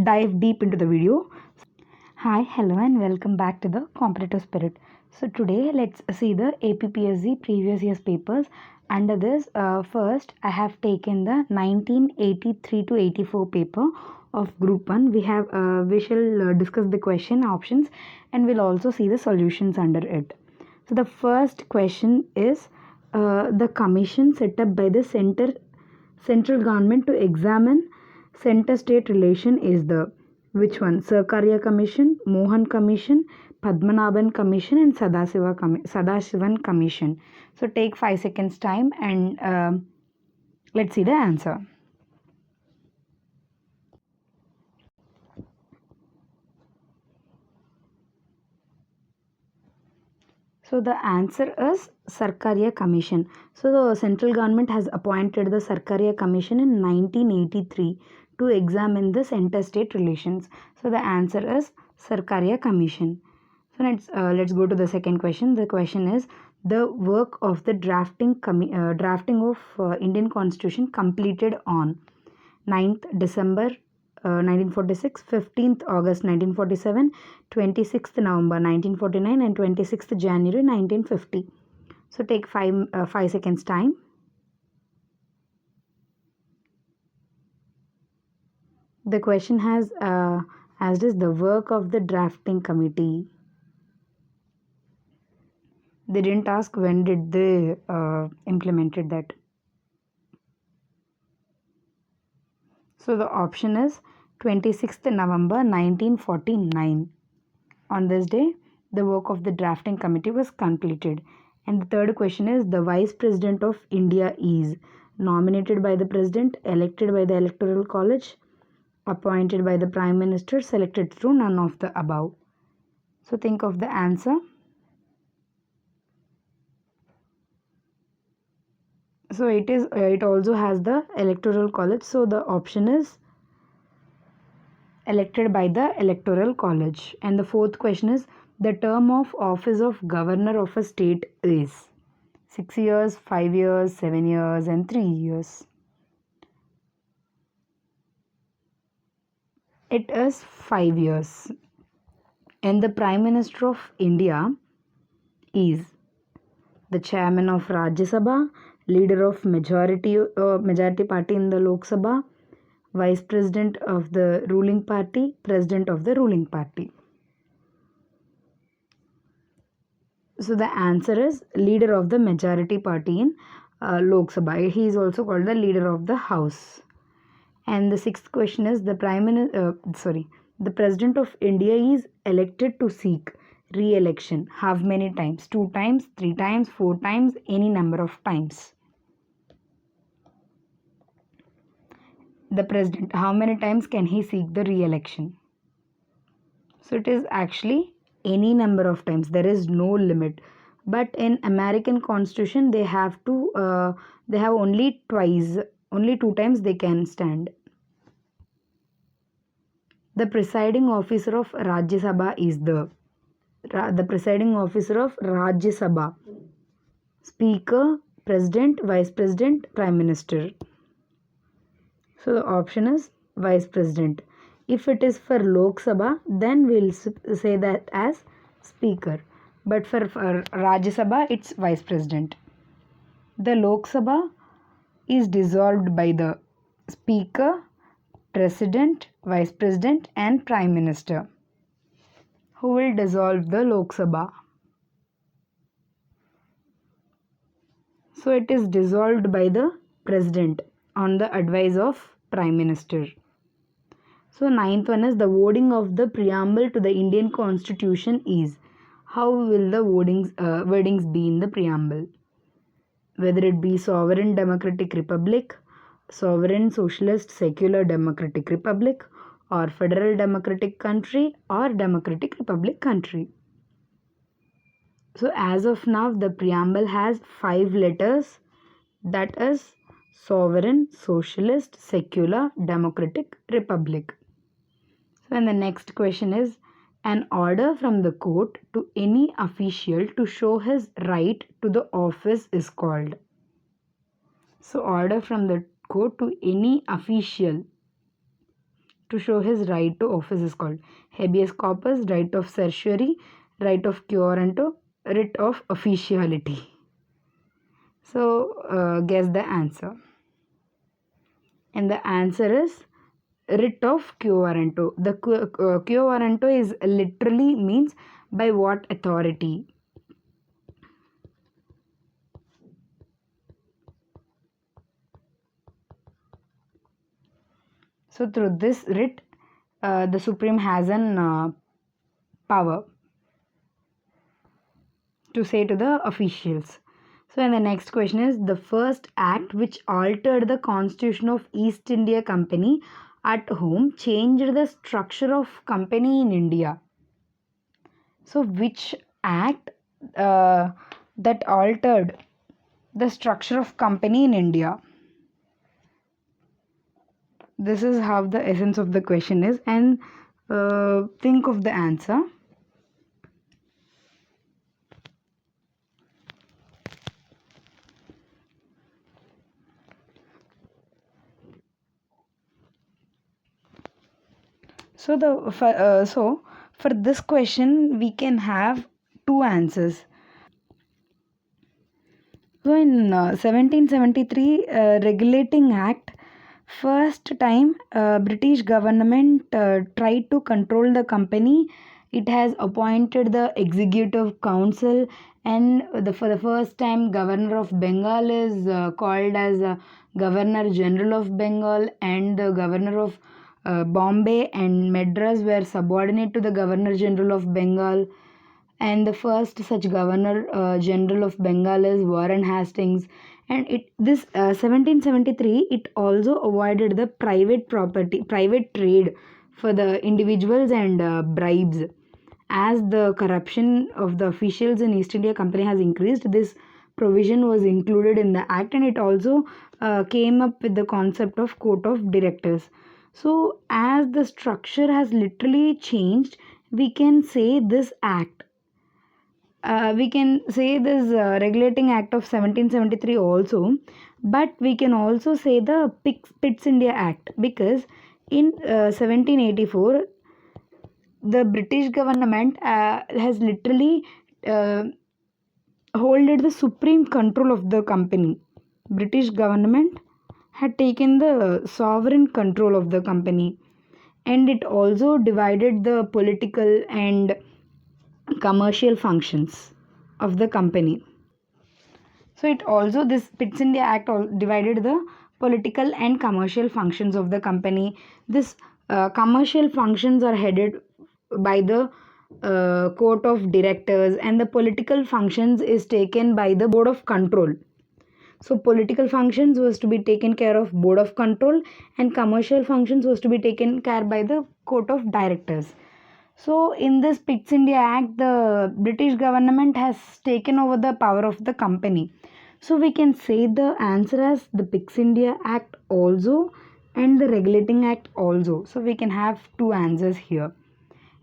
dive deep into the video. Hi, hello, and welcome back to the Competitive Spirit. So today let's see the APPSC previous year's papers. Under this, first I have taken the 1983 to 84 paper of Group 1. We shall discuss the question options and we'll also see the solutions under it. So the first question is the commission set up by the central government to examine center-state relation is the which one? Sarkaria Commission, Mohan Commission, Padmanabhan Commission and Sadasivan Commission. So take 5 seconds time and let's see the answer. So the answer is Sarkaria Commission. So the central government has appointed the Sarkaria Commission in 1983 to examine the center-state relations. So the answer is Sarkaria Commission. So let's go to the second question. The question is the work of the drafting of Indian Constitution completed on 9th December 1946, 15th August 1947, 26th November 1949 and 26th January 1950. So take 5 seconds time. The question has asked is the work of the drafting committee. They didn't ask when did they implemented that. So the option is 26th November 1949. On this day, the work of the drafting committee was completed. And the third question is the Vice President of India is nominated by the President, elected by the Electoral College, appointed by the Prime Minister, selected through none of the above. So think of the answer. So it also has the Electoral College. So the option is elected by the Electoral College. And the fourth question is the term of office of governor of a state is 6 years, 5 years, 7 years and 3 years. It is 5 years. And the Prime Minister of India is the chairman of Rajya Sabha, leader of majority party in the Lok Sabha, vice president of the ruling party, president of the ruling party. So the answer is leader of the majority party in Lok Sabha. He is also called the leader of the house. And the sixth question is the president of India is elected to seek re-election. How many times? 2 times, 3 times, 4 times, any number of times. The president, how many times can he seek the re-election? So it is actually any number of times. There is no limit. But in American Constitution, they have only 2 times they can stand. The presiding officer of Rajya Sabha is the presiding officer of Rajya Sabha. Speaker, President, Vice President, Prime Minister. So the option is Vice President. If it is for Lok Sabha, then we'll say that as Speaker. But for Rajya Sabha, it's Vice President. The Lok Sabha is dissolved by the Speaker, President, Vice President and Prime Minister. Who will dissolve the Lok Sabha? So it is dissolved by the President on the advice of Prime Minister. So ninth one is the wording of the preamble to the Indian Constitution is. How will the wordings be in the preamble? Whether it be sovereign democratic republic, sovereign socialist secular democratic republic, or federal democratic country or democratic republic country. So as of now, the preamble has 5 letters, that is sovereign, socialist, secular, democratic, republic. So and the next question is an order from the court to any official to show his right to the office is called. So order from the court to any official to show his right to office is called? Habeas corpus, right of certiorari, right of quorum, writ of officiality. So guess the answer. And the answer is writ of quo warranto. The quo warranto is literally means by what authority. So through this writ, the Supreme has an power to say to the officials. So, and the next question is the first act which altered the constitution of East India Company at home changed the structure of company in India. So, which act that altered the structure of company in India? This is how the essence of the question is, and think of the answer. So for this question we can have two answers. So in 1773 Regulating Act, first time British government tried to control the company. It has appointed the executive council, and for the first time Governor of Bengal is called as Governor General of Bengal, and the Governor of Bombay and Madras were subordinate to the Governor General of Bengal. And the first such Governor General of Bengal is Warren Hastings. And 1773 it also avoided the private trade for the individuals and bribes. As the corruption of the officials in East India Company has increased, this provision was included in the act, and it also came up with the concept of court of directors. So as the structure has literally changed, we can say this act, we can say this Regulating Act of 1773 also, but we can also say the Pitt's India Act, because in 1784 the British government has literally holded the supreme control of the company. British government had taken the sovereign control of the company, and it also divided the political and commercial functions of the company. So it also, this Pitt's India Act divided the political and commercial functions of the company. This commercial functions are headed by the court of directors, and the political functions is taken by the board of control. So political functions was to be taken care of board of control, and commercial functions was to be taken care by the court of directors. So in this Pitt's India Act, the British government has taken over the power of the company. So we can say the answer as the Pitt's India Act also and the Regulating Act also. So we can have two answers here.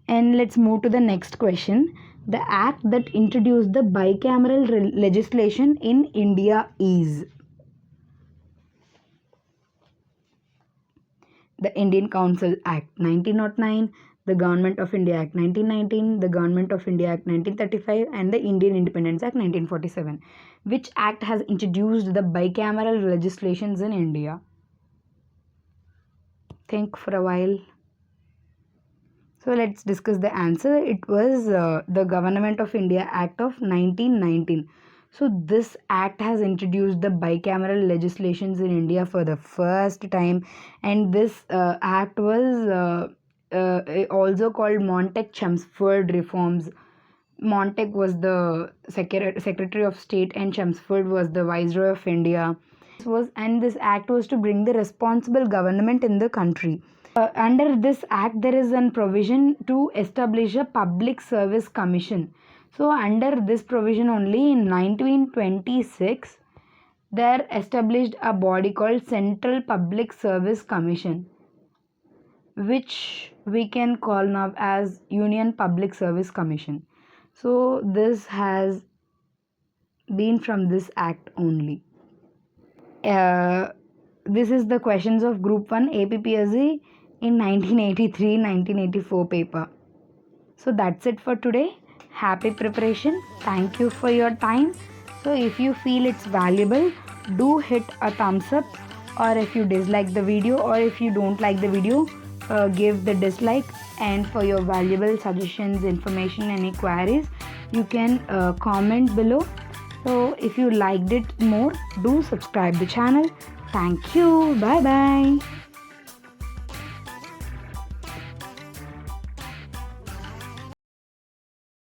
And let's move to the next question. The act that introduced the bicameral legislation in India is the Indian Council Act 1909, the Government of India Act 1919, the Government of India Act 1935, and the Indian Independence Act 1947. Which act has introduced the bicameral legislations in India? Think for a while. So let's discuss the answer. It was the Government of India Act of 1919. So this act has introduced the bicameral legislations in India for the first time, and this act was also called Montague-Chelmsford reforms. Montague was the Secretary of State, and Chelmsford was the Viceroy of India. This act was to bring the responsible government in the country. Under this act, there is a provision to establish a public service commission. So, under this provision only in 1926, there established a body called Central Public Service Commission, which we can call now as Union Public Service Commission. So, this has been from this act only. This is the questions of Group 1 APPSC in 1983-1984 paper. So that's it for today. Happy preparation. Thank you for your time. So if you feel it's valuable, do hit a thumbs up, or if you dislike the video, or if you don't like the video, give the dislike. And for your valuable suggestions, information, and queries, you can comment below. So if you liked it more, do subscribe the channel. Thank you. Bye bye.